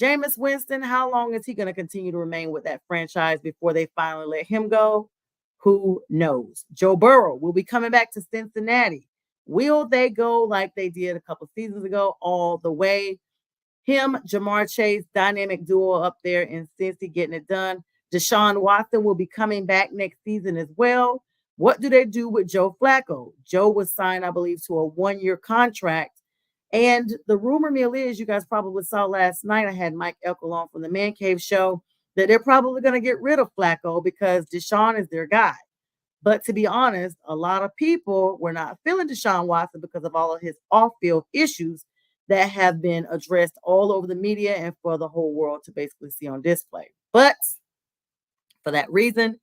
Jameis Winston, how long is he going to continue to remain with that franchise before they finally let him go? Who knows? Joe Burrow will be coming back to Cincinnati. Will they go like they did a couple seasons ago all the way? Him, Jamar Chase, dynamic duo up there in Cincy getting it done. Deshaun Watson will be coming back next season as well. What do they do with Joe Flacco? Joe was signed, I believe, to a 1-year contract. And the rumor mill is, you guys probably saw last night, I had Mike Elko on from the Man Cave show, that they're probably going to get rid of Flacco because Deshaun is their guy. But to be honest, a lot of people were not feeling Deshaun Watson because of all of his off-field issues that have been addressed all over the media and for the whole world to basically see on display. But for that reason,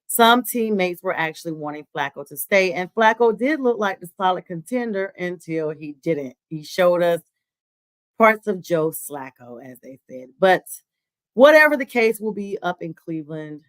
some teammates were actually wanting Flacco to stay, and Flacco did look like the solid contender until he didn't. He showed us parts of Joe Flacco, as they said. But whatever the case will be up in Cleveland,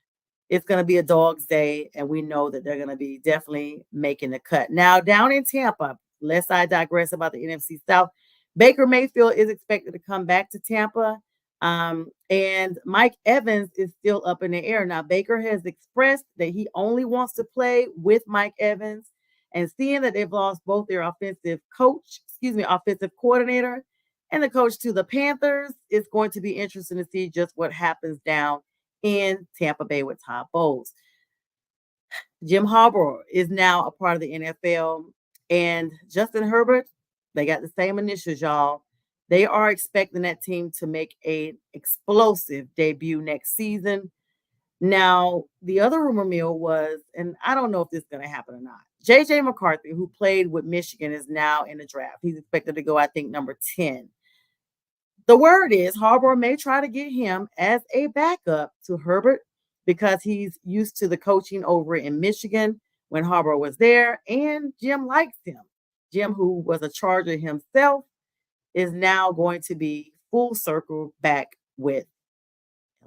it's going to be a dog's day, and we know that they're going to be definitely making the cut. Now, down in Tampa, lest I digress about the NFC South, Baker Mayfield is expected to come back to Tampa. And Mike Evans is still up in the air. Now, Baker has expressed that he only wants to play with Mike Evans, and seeing that they've lost both their offensive coordinator and the coach to the Panthers, it's going to be interesting to see just what happens down in Tampa Bay with Todd Bowles. Jim Harbaugh is now a part of the NFL, and Justin Herbert, they got the same initials, y'all. They are expecting that team to make an explosive debut next season. Now, the other rumor mill was, and I don't know if this is going to happen or not, J.J. McCarthy, who played with Michigan, is now in the draft. He's expected to go, I think, number 10. The word is Harbaugh may try to get him as a backup to Herbert because he's used to the coaching over in Michigan when Harbaugh was there, and Jim likes him. Jim, who was a Charger himself, is now going to be full circle back with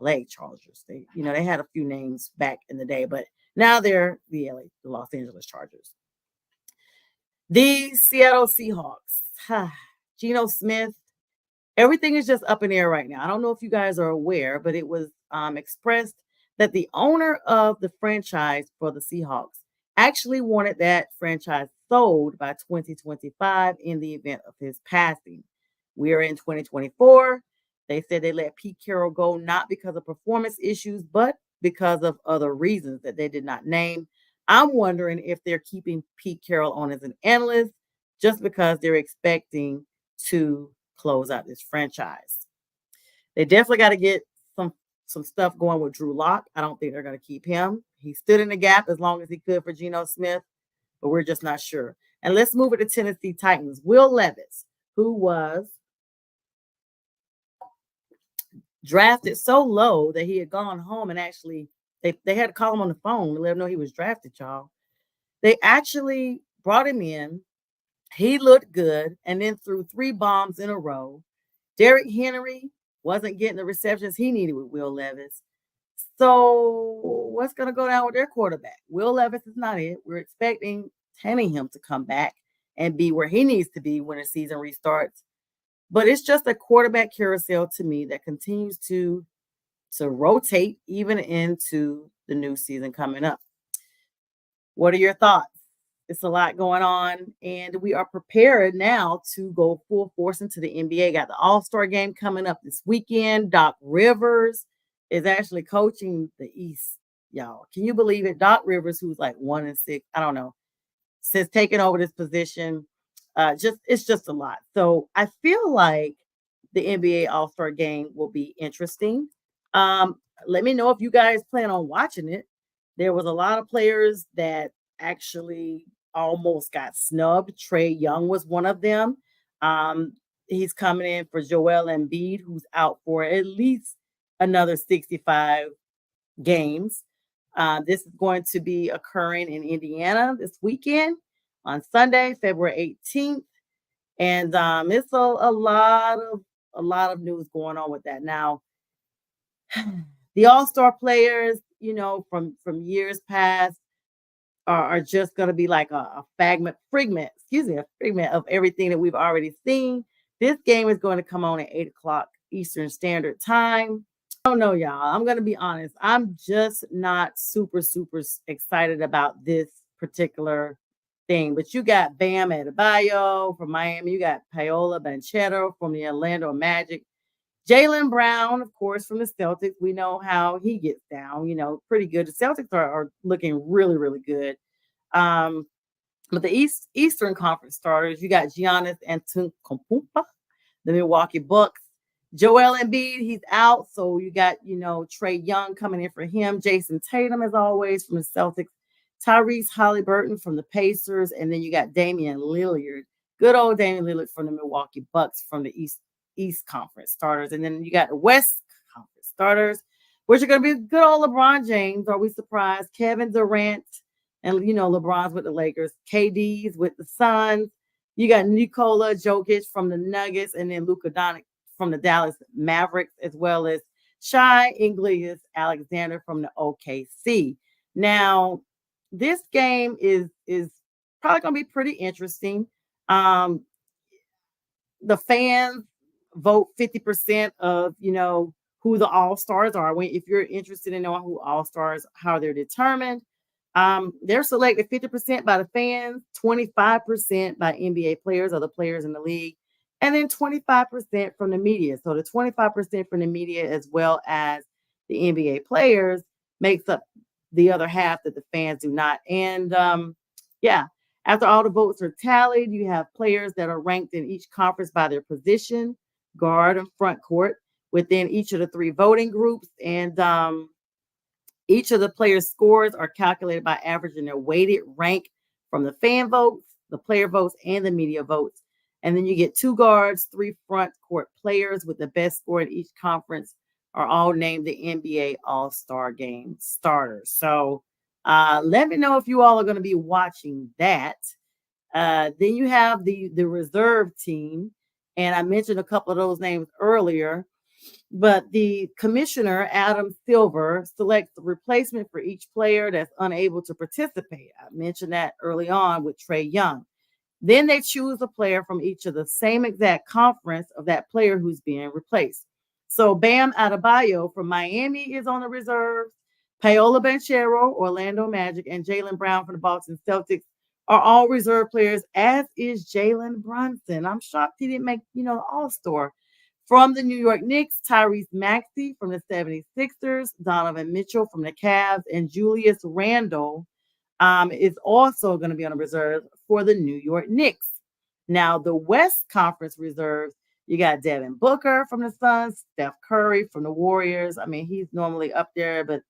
LA Chargers. They had a few names back in the day, but now they're the Los Angeles Chargers. The Seattle Seahawks. Geno Smith everything is just up in the air right now. I don't know if you guys are aware, but it was expressed that the owner of the franchise for the Seahawks actually wanted that franchise sold by 2025 in the event of his passing. We are in 2024. They said they let Pete Carroll go not because of performance issues, but because of other reasons that they did not name. I'm wondering if they're keeping Pete Carroll on as an analyst just because they're expecting to close out this franchise. They definitely got to get some stuff going with Drew Lock. I don't think they're going to keep him. He stood in the gap as long as he could for Geno Smith, but we're just not sure. And let's move it to Tennessee Titans. Will Levis, who was drafted so low that he had gone home and actually they had to call him on the phone to let him know he was drafted, y'all. They actually brought him in. He looked good and then threw 3 bombs in a row. Derrick Henry wasn't getting the receptions he needed with Will Levis. So what's going to go down with their quarterback? Will Levis is not it. We're expecting Tannehill to come back and be where he needs to be when the season restarts. But it's just a quarterback carousel to me that continues to rotate even into the new season coming up. What are your thoughts? It's a lot going on, and we are prepared now to go full force into the NBA. Got the All-Star game coming up this weekend. Doc Rivers is actually coaching the East, y'all. Can you believe it? Doc Rivers, who's like 1-6, I don't know, since taking over this position. It's just a lot. So I feel like the NBA All-Star game will be interesting. Let me know if you guys plan on watching it. There was a lot of players that actually almost got snubbed. Trae Young was one of them. He's coming in for Joel Embiid, who's out for at least another 65 games. This is going to be occurring in Indiana this weekend on Sunday, February 18th. And it's a lot of news going on with that. Now, the All-Star players, from years past are just going to be like a fragment of everything that we've already seen. This game is going to come on at 8:00 Eastern Standard Time. I don't know, y'all. I'm going to be honest. I'm just not super excited about this particular thing. But you got Bam Adebayo from Miami. You got Paolo Banchero from the Orlando Magic. Jaylen Brown, of course, from the Celtics. We know how he gets down, pretty good. The Celtics are looking really, really good. But the Eastern Conference starters, you got Giannis Antetokounmpo, the Milwaukee Bucks. Joel Embiid, he's out. So you got, Trae Young coming in for him. Jason Tatum, as always, from the Celtics. Tyrese Halliburton from the Pacers. And then you got Damian Lillard. Good old Damian Lillard from the Milwaukee Bucks from the East Conference starters. And then you got the West Conference starters, which are going to be good old LeBron James. Are we surprised? Kevin Durant, and LeBron's with the Lakers. KD's with the Suns. You got Nikola Jokic from the Nuggets, and then Luka Doncic from the Dallas Mavericks, as well as Shai Gilgeous-Alexander from the OKC. Now, this game is probably going to be pretty interesting. The fans vote 50% of, who the All-Stars are. If you're interested in knowing who All-Stars, how they're determined, they're selected 50% by the fans, 25% by NBA players, other players in the league, and then 25% from the media. So the 25% from the media as well as the NBA players makes up the other half that the fans do not. And after all the votes are tallied, you have players that are ranked in each conference by their position, guard and front court, within each of the 3 voting groups. And each of the players' scores are calculated by averaging their weighted rank from the fan votes, the player votes, and the media votes. And then you get 2 guards, 3 front court players with the best score in each conference are all named the NBA All-Star Game starters. So let me know if you all are going to be watching that. Then you have the reserve team. And I mentioned a couple of those names earlier. But the commissioner, Adam Silver, selects the replacement for each player that's unable to participate. I mentioned that early on with Trae Young. Then they choose a player from each of the same exact conference of that player who's being replaced. So Bam Adebayo from Miami is on the reserves. Paolo Banchero, Orlando Magic, and Jaylen Brown from the Boston Celtics are all reserve players, as is Jalen Brunson. I'm shocked he didn't make, the All-Star. From the New York Knicks, Tyrese Maxey from the 76ers, Donovan Mitchell from the Cavs, and Julius Randle is also going to be on a reserve for the New York Knicks. Now, the West Conference reserves, you got Devin Booker from the Suns, Steph Curry from the Warriors. I mean, he's normally up there, but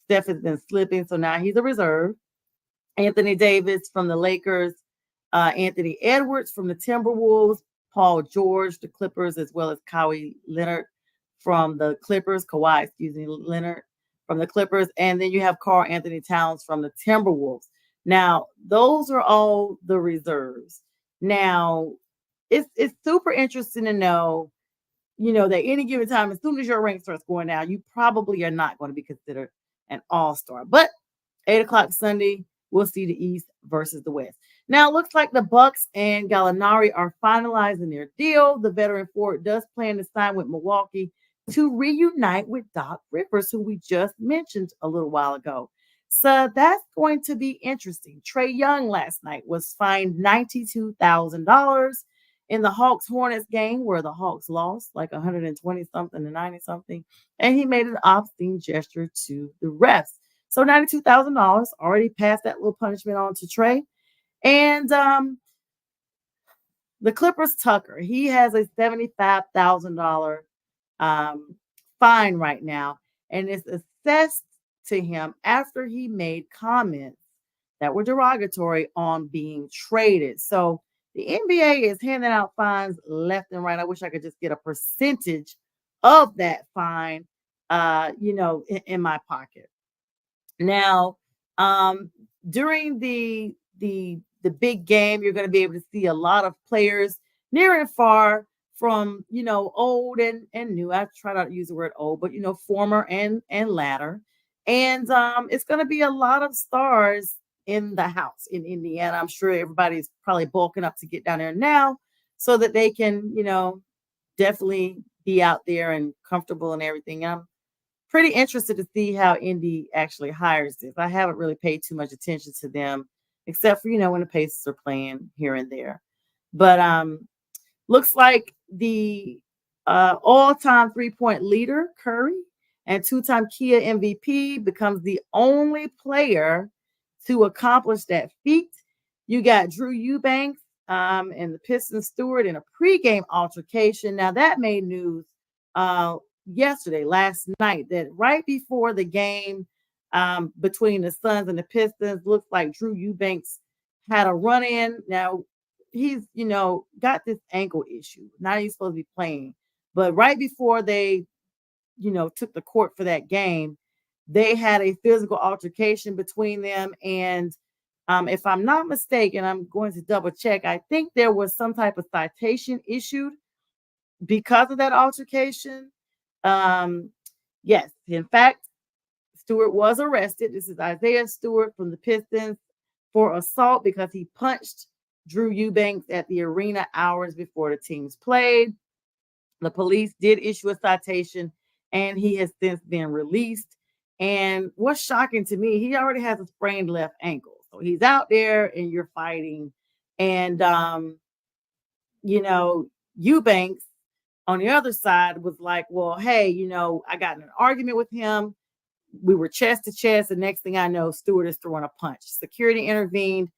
Steph has been slipping, so now he's a reserve. Anthony Davis from the Lakers, Anthony Edwards from the Timberwolves, Paul George, the Clippers, as well as Kawhi Leonard from the Clippers, Leonard from the Clippers, and then you have Karl Anthony Towns from the Timberwolves. Now, those are all the reserves. Now, it's super interesting to know, that any given time, as soon as your rank starts going down, you probably are not going to be considered an all-star. But 8 o'clock Sunday, we'll see the East versus the West. Now, it looks like the Bucks and Gallinari are finalizing their deal. The veteran forward does plan to sign with Milwaukee to reunite with Doc Rivers, who we just mentioned a little while ago. So that's going to be interesting. Trae Young last night was fined $92,000 in the Hawks-Hornets game, where the Hawks lost like 120-something to 90-something, and he made an obscene gesture to the refs. So $92,000, already passed that little punishment on to Trae. And the Clippers Tucker, he has a $75,000 fine right now, and it's assessed to him after he made comments that were derogatory on being traded. So the NBA is handing out fines left and right. I wish I could just get a percentage of that fine, in my pocket. Now, during the big game, you're going to be able to see a lot of players near and far from, old and new. I try not to use the word old, but, former and latter. And it's going to be a lot of stars in the house in Indiana. I'm sure everybody's probably bulking up to get down there now so that they can, definitely be out there and comfortable and everything. I'm pretty interested to see how Indy actually hires this. I haven't really paid too much attention to them, except for, when the Pacers are playing here and there. But looks like the all-time three-point leader, Curry, and two-time Kia MVP becomes the only player to accomplish that feat. You got Drew Eubanks and the Pistons steward in a pregame altercation. Now, that made news last night, that right before the game between the Suns and the Pistons, looks like Drew Eubanks had a run-in. Now, he's, got this ankle issue. Now he's supposed to be playing. But right before they, took the court for that game, they had a physical altercation between them. And if I'm not mistaken, I'm going to double check, I think there was some type of citation issued because of that altercation. Yes, in fact, Stewart was arrested. This is Isaiah Stewart from the Pistons for assault because he punched Drew Eubanks at the arena hours before the teams played. The police did issue a citation, and he has since been released. And what's shocking to me, he already has a sprained left ankle. So he's out there and you're fighting. And, Eubanks on the other side was like, well, hey, I got in an argument with him. We were chest to chest. The next thing I know, Stewart is throwing a punch. Security intervened,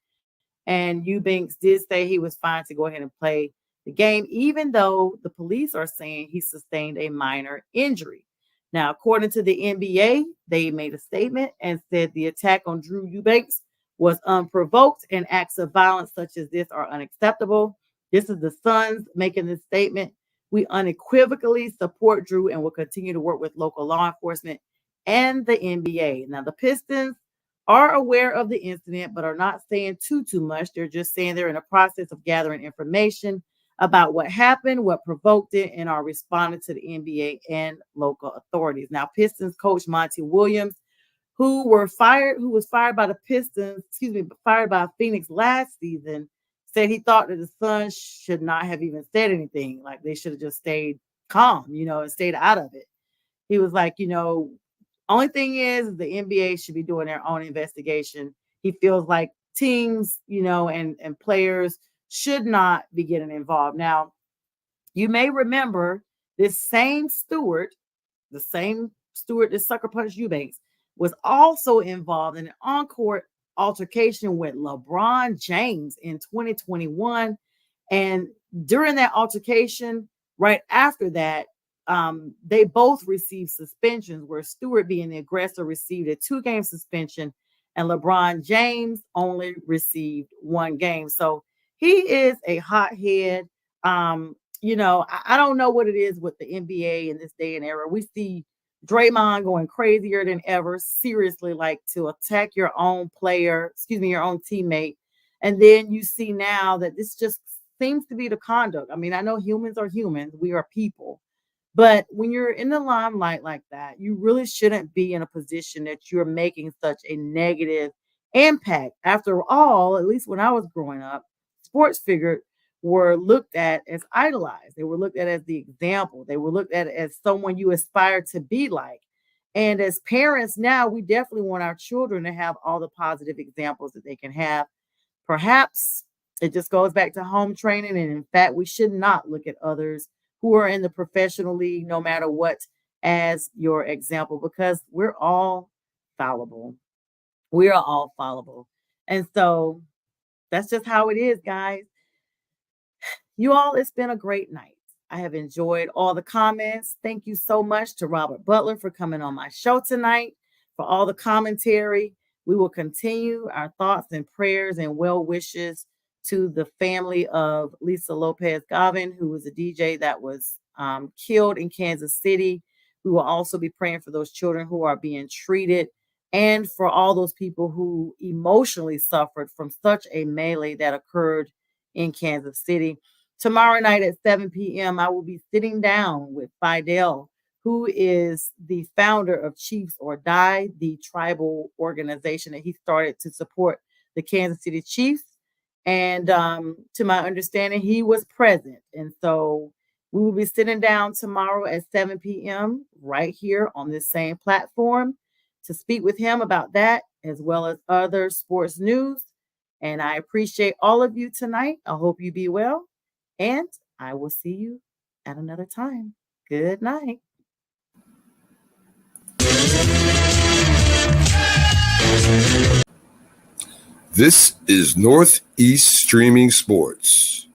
and Eubanks did say he was fine to go ahead and play the game, even though the police are saying he sustained a minor injury. Now, according to the NBA, they made a statement and said the attack on Drew Eubanks was unprovoked, and acts of violence such as this are unacceptable. This is the Suns making this statement. We unequivocally support Drew and will continue to work with local law enforcement and the NBA. Now, the Pistons are aware of the incident, but are not saying too much. They're just saying they're in the process of gathering information about what happened, what provoked it, and are responding to the NBA and local authorities. Now, Pistons coach Monty Williams, who was fired by the Pistons, fired by Phoenix last season, said he thought that the son should not have even said anything. Like they should have just stayed calm, and stayed out of it. He was like, only thing is the NBA should be doing their own investigation. He feels like teams, and players should not be getting involved. Now, you may remember this same steward, the same steward that sucker punched Eubanks, was also involved in an on-court altercation with LeBron James in 2021. And during that altercation, right after that, they both received suspensions, where Stewart, being the aggressor, received a 2-game suspension and LeBron James only received 1 game. So he is a hothead. I don't know what it is with the NBA in this day and era. We see Draymond going crazier than ever, seriously, like to attack your own your own teammate. And then you see now that this just seems to be the conduct. I mean, I know humans are humans, we are people. But when you're in the limelight like that, you really shouldn't be in a position that you're making such a negative impact. After all, at least when I was growing up, sports figures were looked at as idolized. They were looked at as the example. They were looked at as someone you aspire to be like. And as parents now, we definitely want our children to have all the positive examples that they can have. Perhaps it just goes back to home training. And in fact, we should not look at others who are in the professional league, no matter what, as your example, because we're all fallible. We are all fallible. And so that's just how it is, guys. You all, it's been a great night. I have enjoyed all the comments. Thank you so much to Robert Butler for coming on my show tonight, for all the commentary. We will continue our thoughts and prayers and well wishes to the family of Lisa Lopez Gavin, who was a DJ that was killed in Kansas City. We will also be praying for those children who are being treated, and for all those people who emotionally suffered from such a melee that occurred in Kansas City. Tomorrow night at 7 p.m., I will be sitting down with Fidel, who is the founder of Chiefs or Die, the tribal organization that he started to support the Kansas City Chiefs. And to my understanding, he was present. And so we will be sitting down tomorrow at 7 p.m. right here on this same platform to speak with him about that, as well as other sports news. And I appreciate all of you tonight. I hope you be well. And I will see you at another time. Good night. This is Northeast Streaming Sports.